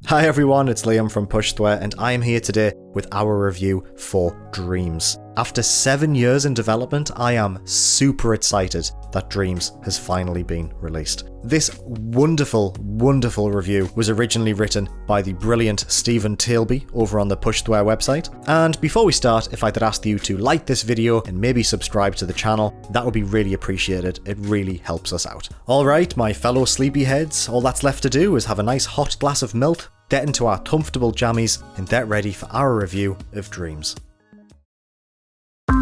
Hi everyone, it's Liam from Pushsquare, and I am here today with our review for Dreams. After 7 years in development, I am super excited that Dreams has finally been released. This wonderful review was originally written by the brilliant Stephen Tailby over on the Pushsquare website. And before we start, if I could ask you to like this video and maybe subscribe to the channel, that would be really appreciated. It really helps us out. Alright, my fellow sleepyheads, all that's left to do is have a nice hot glass of milk, get into our comfortable jammies, and get ready for our review of Dreams. 1,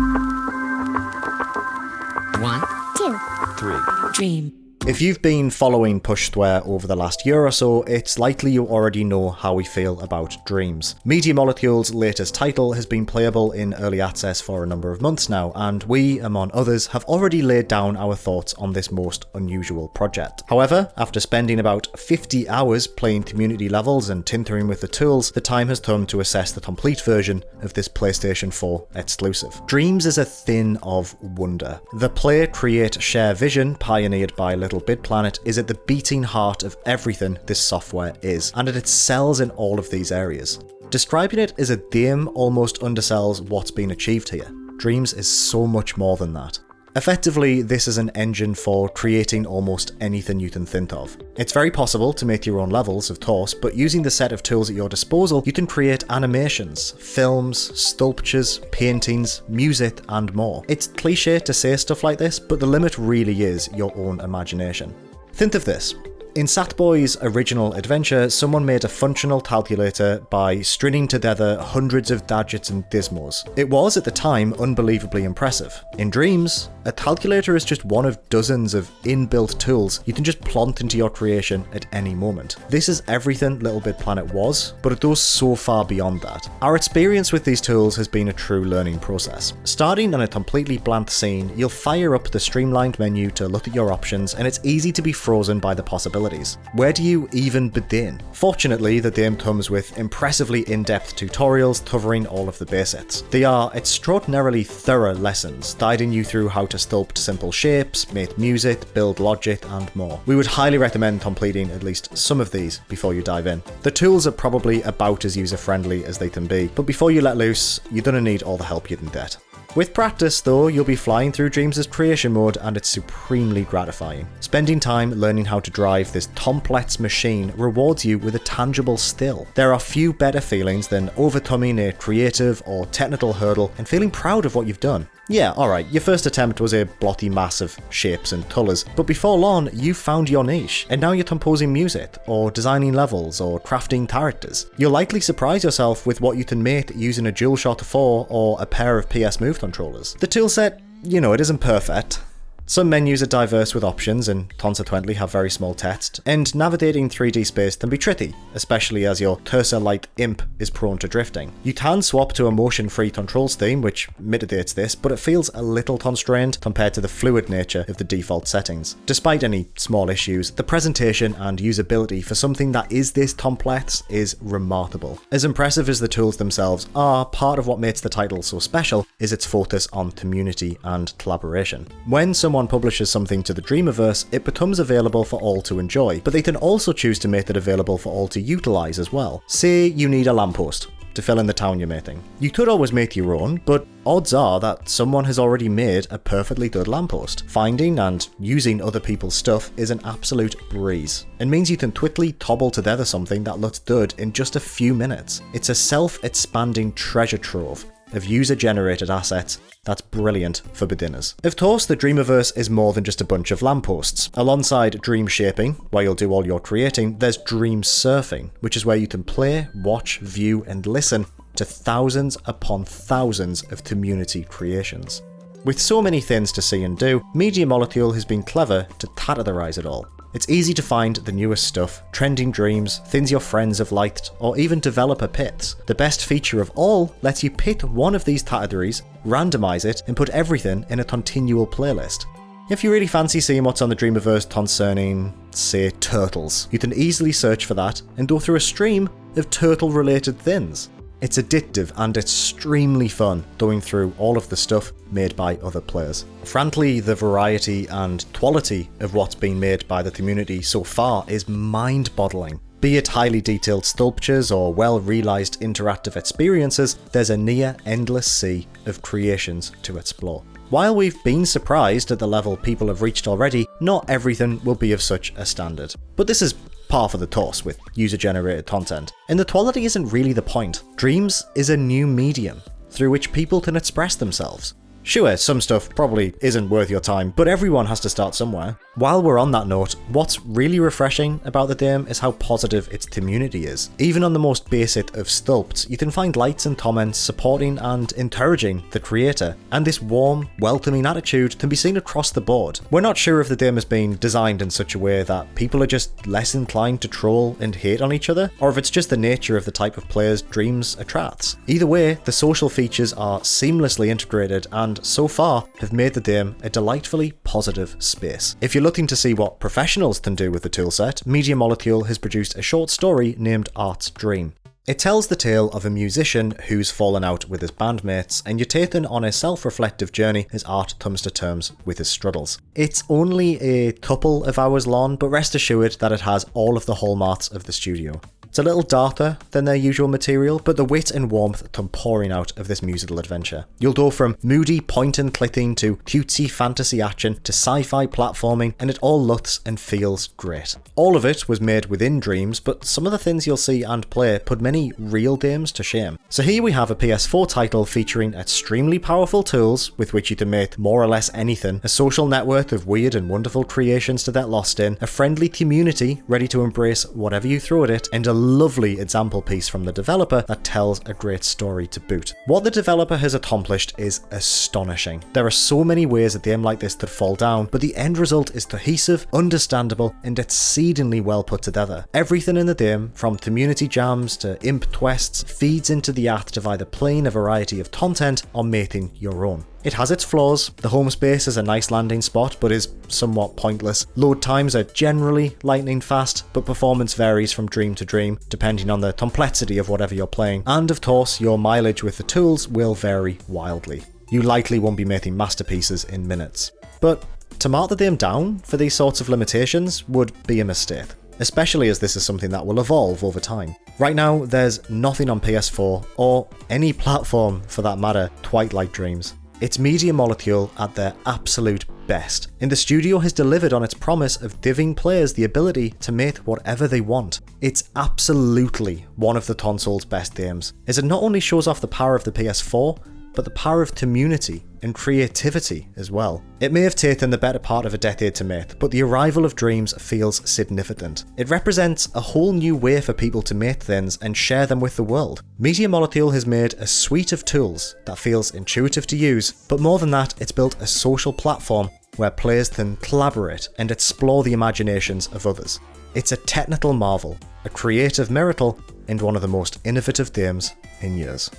2, 3. Dream. If you've been following Pushsquare over the last year or so, it's likely you already know how we feel about Dreams. Media Molecule's latest title has been playable in early access for a number of months now, and we, among others, have already laid down our thoughts on this most unusual project. However, after spending about 50 hours playing community levels and tinkering with the tools, the time has come to assess the complete version of this PlayStation 4 exclusive. Dreams is a thing of wonder. The play, create, share vision pioneered by Little Big Planet is at the beating heart of everything this software is, and it excels in all of these areas. Describing it as a game almost undersells what's been achieved here. Dreams is so much more than that. Effectively, this is an engine for creating almost anything you can think of. It's very possible to make your own levels, of course, but using the set of tools at your disposal, you can create animations, films, sculptures, paintings, music, and more. It's cliche to say stuff like this, but the limit really is your own imagination. Think of this. In Sackboy's original adventure, someone made a functional calculator by stringing together hundreds of gadgets and gizmos. It was, at the time, unbelievably impressive. In Dreams, a calculator is just one of dozens of inbuilt tools you can just plant into your creation at any moment. This is everything Little Big Planet was, but it goes so far beyond that. Our experience with these tools has been a true learning process. Starting on a completely blank scene, you'll fire up the streamlined menu to look at your options, and it's easy to be frozen by the possibilities. Where do you even begin? Fortunately, the game comes with impressively in-depth tutorials covering all of the basics. They are extraordinarily thorough lessons, guiding you through how to sculpt simple shapes, make music, build logic, and more. We would highly recommend completing at least some of these before you dive in. The tools are probably about as user-friendly as they can be, but before you let loose, you're gonna need all the help you can get. With practice, though, you'll be flying through Dreams' creation mode, and it's supremely gratifying. Spending time learning how to drive this complex machine rewards you with a tangible skill. There are few better feelings than overcoming a creative or technical hurdle and feeling proud of what you've done. Yeah, alright, your first attempt was a blotty mass of shapes and colours, but before long, you found your niche, and now you're composing music, or designing levels, or crafting characters. You'll likely surprise yourself with what you can make using a DualShock 4 or a pair of PS Move controllers. The toolset, it isn't perfect. Some menus are diverse with options and consequently have very small text, and navigating 3D space can be tricky, especially as your cursor-like imp is prone to drifting. You can swap to a motion-free control scheme, which mitigates this, but it feels a little constrained compared to the fluid nature of the default settings. Despite any small issues, the presentation and usability for something that is this complex is remarkable. As impressive as the tools themselves are, part of what makes the title so special is its focus on community and collaboration. When someone publishes something to the Dreamiverse, it becomes available for all to enjoy, but they can also choose to make it available for all to utilize as well. Say you need a lamppost to fill in the town you're making. You could always make your own, but odds are that someone has already made a perfectly good lamppost. Finding and using other people's stuff is an absolute breeze. It means you can quickly cobble together something that looks good in just a few minutes. It's a self-expanding treasure trove of user-generated assets that's brilliant for beginners. Of course, the Dreamiverse is more than just a bunch of lampposts. Alongside dream shaping, where you'll do all your creating, there's dream surfing, which is where you can play, watch, view, and listen to thousands upon thousands of community creations. With so many things to see and do, Media Molecule has been clever to categorize it all. It's easy to find the newest stuff, trending dreams, things your friends have liked, or even developer pits. The best feature of all lets you pick one of these categories, randomize it, and put everything in a continual playlist. If you really fancy seeing what's on the Dreamiverse concerning, say, turtles, you can easily search for that and go through a stream of turtle-related things. It's addictive and extremely fun going through all of the stuff made by other players. Frankly, the variety and quality of what's been made by the community so far is mind-boggling. Be it highly detailed sculptures or well-realised interactive experiences, there's a near endless sea of creations to explore. While we've been surprised at the level people have reached already, not everything will be of such a standard. But this is par for the course with user-generated content, and the quality isn't really the point. Dreams is a new medium through which people can express themselves. Sure, some stuff probably isn't worth your time, but everyone has to start somewhere. While we're on that note, what's really refreshing about the game is how positive its community is. Even on the most basic of sculpts, you can find likes and comments supporting and encouraging the creator, and this warm, welcoming attitude can be seen across the board. We're not sure if the game has been designed in such a way that people are just less inclined to troll and hate on each other, or if it's just the nature of the type of players Dreams attracts. Either way, the social features are seamlessly integrated and so far have made the game a delightfully positive space. If you're looking to see what professionals can do with the toolset, Media Molecule has produced a short story named Art's Dream. It tells the tale of a musician who's fallen out with his bandmates, and you're taken on a self-reflective journey as Art comes to terms with his struggles. It's only a couple of hours long, but rest assured that it has all of the hallmarks of the studio. It's a little darker than their usual material, but the wit and warmth come pouring out of this musical adventure. You'll go from moody point and clicking to cutesy fantasy action to sci-fi platforming, and it all looks and feels great. All of it was made within Dreams, but some of the things you'll see and play put many real games to shame. So here we have a PS4 title featuring extremely powerful tools with which you can make more or less anything, a social network of weird and wonderful creations to get lost in, a friendly community ready to embrace whatever you throw at it, and a lovely example piece from the developer that tells a great story to boot. What the developer has accomplished is astonishing. There are so many ways a game like this could fall down, but the end result is cohesive, understandable, and exceedingly well put together. Everything in the game, from community jams to imp quests, feeds into the act of either playing a variety of content or making your own. It has its flaws. The home space is a nice landing spot, but is somewhat pointless. Load times are generally lightning fast, but performance varies from dream to dream, depending on the complexity of whatever you're playing. And of course, your mileage with the tools will vary wildly. You likely won't be making masterpieces in minutes. But to mark the game down for these sorts of limitations would be a mistake, especially as this is something that will evolve over time. Right now, there's nothing on PS4, or any platform for that matter, Twilight Dreams. It's Media Molecule at their absolute best, and the studio has delivered on its promise of giving players the ability to make whatever they want. It's absolutely one of the console's best games, as it not only shows off the power of the PS4, but the power of community and creativity as well. It may have taken the better part of a decade to make, but the arrival of Dreams feels significant. It represents a whole new way for people to make things and share them with the world. Media Molecule has made a suite of tools that feels intuitive to use, but more than that, it's built a social platform where players can collaborate and explore the imaginations of others. It's a technical marvel, a creative miracle, and one of the most innovative games in years.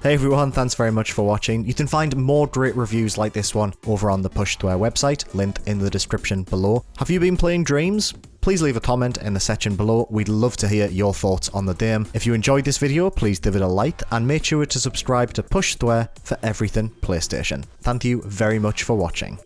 Hey everyone, thanks very much for watching. You can find more great reviews like this one over on the Push to Air website, linked in the description below. Have you been playing Dreams? Please leave a comment in the section below. We'd love to hear your thoughts on the game. If you enjoyed this video, please give it a like and make sure to subscribe to Push to Air for everything PlayStation. Thank you very much for watching.